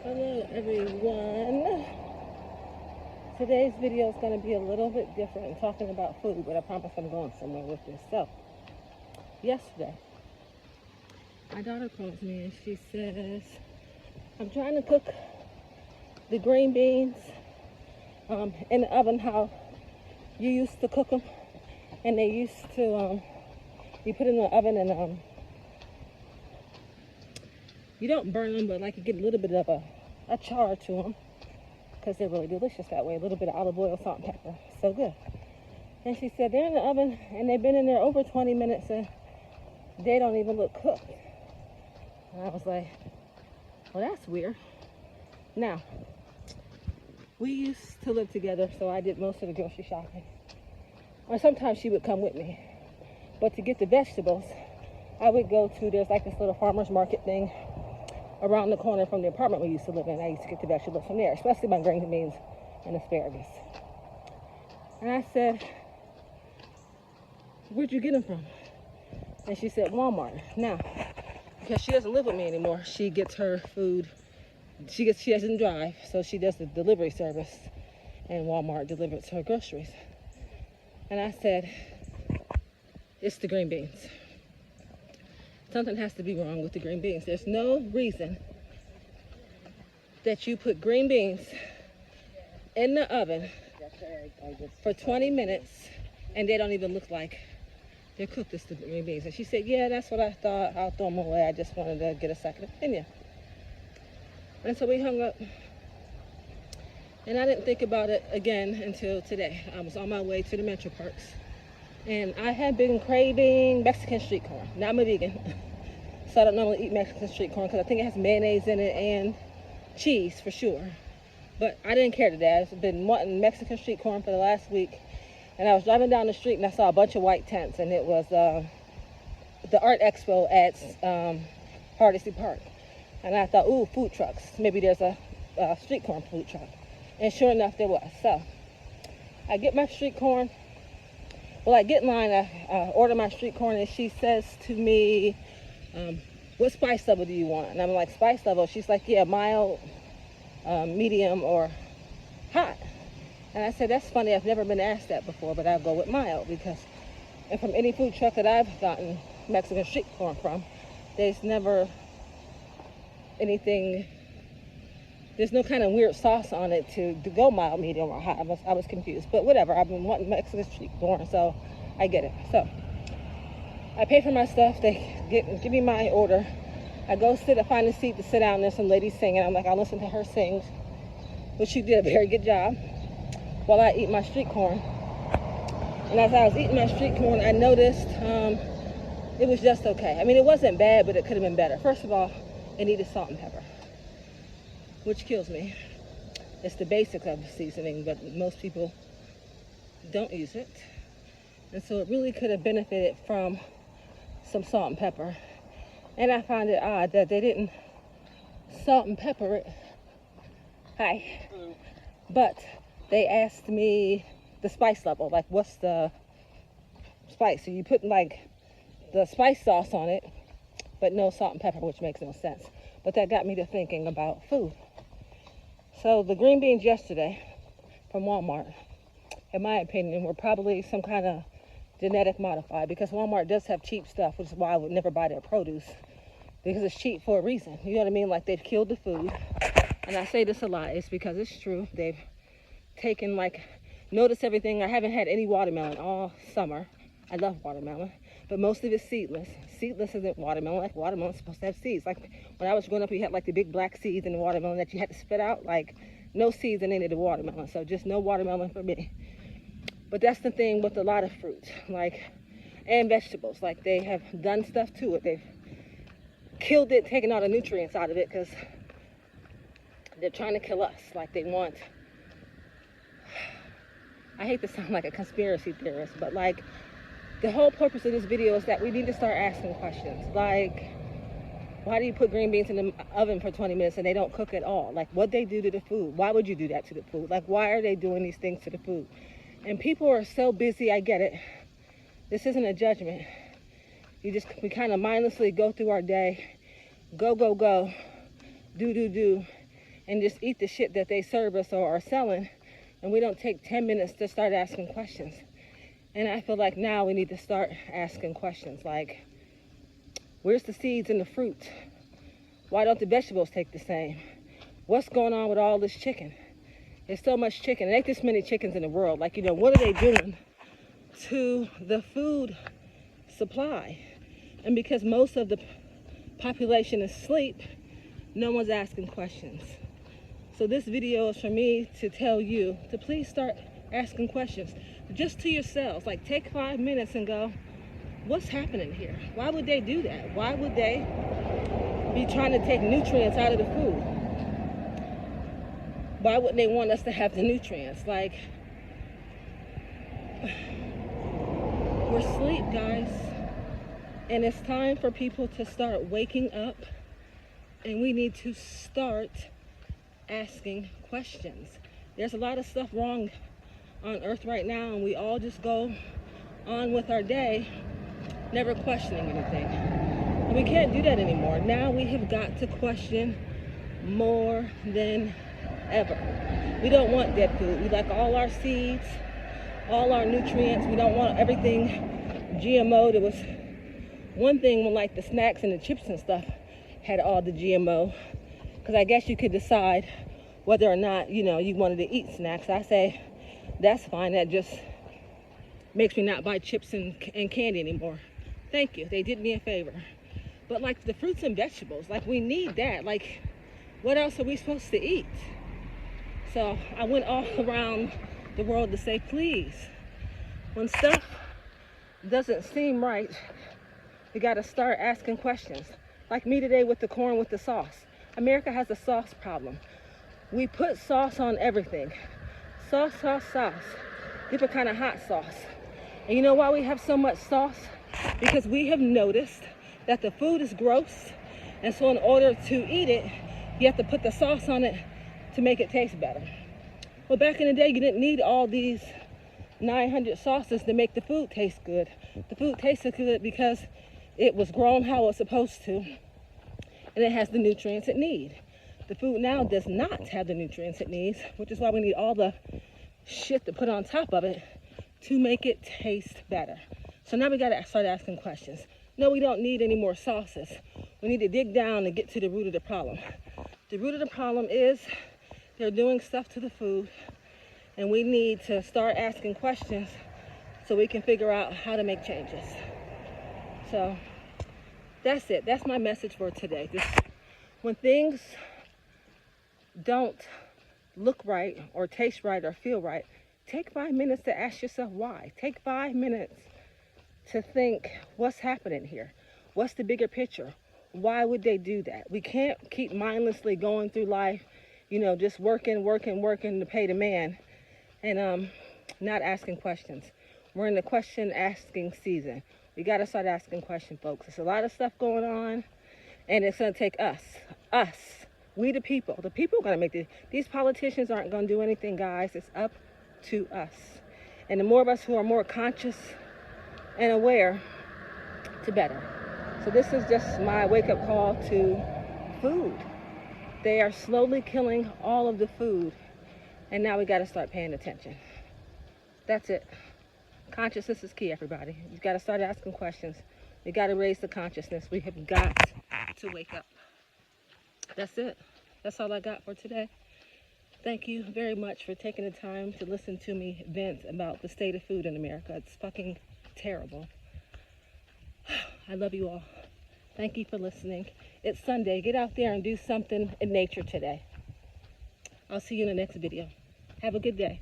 Hello everyone. Today's video is going to be a little bit different. I'm talking about food, but I promise I'm going somewhere with this. So, yesterday, my daughter calls me and she says, I'm trying to cook the green beans in the oven how you used to cook them. And they used to, you put it in the oven and you don't burn them, but like you get a little bit of a char to them because they're really delicious that way. A little bit of olive oil, salt, and pepper. So good. And she said they're in the oven and they've been in there over 20 minutes and they don't even look cooked. And I was like, well, that's weird. Now, we used to live together, so I did most of the grocery shopping. Or sometimes she would come with me. But to get the vegetables, I would go to, there's like this little farmer's market thing around the corner from the apartment we used to live in. I used to get the vegetables from there, especially my green beans and asparagus. And I said, where'd you get them from? And she said, Walmart. Now, because she doesn't live with me anymore, she gets her food, she doesn't drive, so she does the delivery service, and Walmart delivers her groceries. And I said, it's the green beans. Something has to be wrong with the green beans. There's no reason that you put green beans in the oven for 20 minutes and they don't even look like they're cooked as the green beans. And she said, yeah, that's what I thought. I'll throw them away. I just wanted to get a second opinion. And so we hung up. And I didn't think about it again until today. I was on my way to the Metro Parks. And I have been craving Mexican street corn. Now I'm a vegan, so I don't normally eat Mexican street corn because I think it has mayonnaise in it and cheese for sure. But I didn't care today. I've been wanting Mexican street corn for the last week. And I was driving down the street and I saw a bunch of white tents. And it was the Art Expo at Hardesty Park. And I thought, ooh, food trucks. Maybe there's a street corn food truck. And sure enough, there was. So I get my street corn. Well, I get in line, I order my street corn, and she says to me, what spice level do you want? And I'm like, spice level? She's like, yeah, mild, medium, or hot. And I said, that's funny, I've never been asked that before, but I'll go with mild because, and from any food truck that I've gotten Mexican street corn from, there's never anything, there's no kind of weird sauce on it to go mild, medium, or hot. I was confused, but whatever. I've been wanting Mexican street corn, so I get it. So I pay for my stuff. They give me my order. I go find a seat to sit down. There's some lady singing. I'm like, I'll listen to her sing, which she did a very good job while I eat my street corn. And as I was eating my street corn, I noticed it was just okay. I mean, it wasn't bad, but it could have been better. First of all, it needed salt and pepper, which kills me. It's the basics of seasoning, but most people don't use it. And so it really could have benefited from some salt and pepper. And I find it odd that they didn't salt and pepper it. Hi. Hello. But they asked me the spice level, like what's the spice? So you put like the spice sauce on it, but no salt and pepper, which makes no sense. But that got me to thinking about food. So the green beans yesterday from Walmart, in my opinion, were probably some kind of genetic modified because Walmart does have cheap stuff, which is why I would never buy their produce because it's cheap for a reason. You know what I mean? Like they've killed the food. And I say this a lot, it's because it's true. They've taken notice everything. I haven't had any watermelon all summer. I love watermelon, but most of it's seedless. Seedless isn't watermelon. Like watermelon's supposed to have seeds. Like when I was growing up, you had like the big black seeds in the watermelon that you had to spit out. Like no seeds in any of the watermelon. So just no watermelon for me. But that's the thing with a lot of fruits, and vegetables. Like they have done stuff to it. They've killed it, taken all the nutrients out of it because they're trying to kill us. Like they want, I hate to sound like a conspiracy theorist, but like the whole purpose of this video is that we need to start asking questions. Like, why do you put green beans in the oven for 20 minutes and they don't cook at all? Like what they do to the food. Why would you do that to the food? Like why are they doing these things to the food? And people are so busy, I get it. This isn't a judgment. We kind of mindlessly go through our day, go, do, and just eat the shit that they serve us or are selling, and we don't take 10 minutes to start asking questions. And I feel like now we need to start asking questions like, where's the seeds and the fruit? Why don't the vegetables take the same? What's going on with all this chicken? There's so much chicken. There ain't this many chickens in the world. Like, what are they doing to the food supply? And because most of the population is asleep, no one's asking questions. So this video is for me to tell you to please start asking questions, just to yourselves. Like, take 5 minutes and go, what's happening here? Why would they do that? Why would they be trying to take nutrients out of the food? Why wouldn't they want us to have the nutrients? Like, we're asleep, guys. And it's time for people to start waking up, and we need to start asking questions. There's a lot of stuff wrong on earth right now, and we all just go on with our day, never questioning anything. And we can't do that anymore. Now we have got to question more than ever. We don't want dead food. We like all our seeds, all our nutrients. We don't want everything GMO. There was one thing when, like, the snacks and the chips and stuff had all the GMO, because I guess you could decide whether or not, you wanted to eat snacks. I say, that's fine. That just makes me not buy chips and candy anymore. Thank you. They did me a favor. But like the fruits and vegetables, like, we need that. Like, what else are we supposed to eat? So I went all around the world to say, please, when stuff doesn't seem right, we got to start asking questions. Like me today with the corn with the sauce. America has a sauce problem. We put sauce on everything. Sauce, sauce, sauce. Different kind of hot sauce. And you know why we have so much sauce? Because we have noticed that the food is gross. And so in order to eat it, you have to put the sauce on it to make it taste better. Well, back in the day, you didn't need all these 900 sauces to make the food taste good. The food tasted good because it was grown how it was supposed to, and it has the nutrients it needs. The food now does not have the nutrients it needs, which is why we need all the shit to put on top of it to make it taste better. So now we got to start asking questions. No, we don't need any more sauces. We need to dig down and get to the root of the problem. The root of the problem is they're doing stuff to the food, and we need to start asking questions so we can figure out how to make changes. So that's it. That's my message for today. When things don't look right or taste right or feel right, take 5 minutes to ask yourself why. Take 5 minutes to think, what's happening here? What's the bigger picture? Why would they do that? We can't keep mindlessly going through life, just working to pay the man, and not asking questions. We're in the question asking season. We got to start asking questions, folks. There's a lot of stuff going on, and it's going to take us, we the people. The people are going to make these politicians aren't going to do anything, guys. It's up to us. And the more of us who are more conscious and aware, to better. So this is just my wake-up call to food. They are slowly killing all of the food, and now we got to start paying attention. That's it. Consciousness is key, everybody. You've got to start asking questions. We got to raise the consciousness. We have got to wake up. That's it. That's all I got for today. Thank you very much for taking the time to listen to me vent about the state of food in America. It's fucking terrible. I love you all. Thank you for listening. It's Sunday. Get out there and do something in nature today. I'll see you in the next video. Have a good day.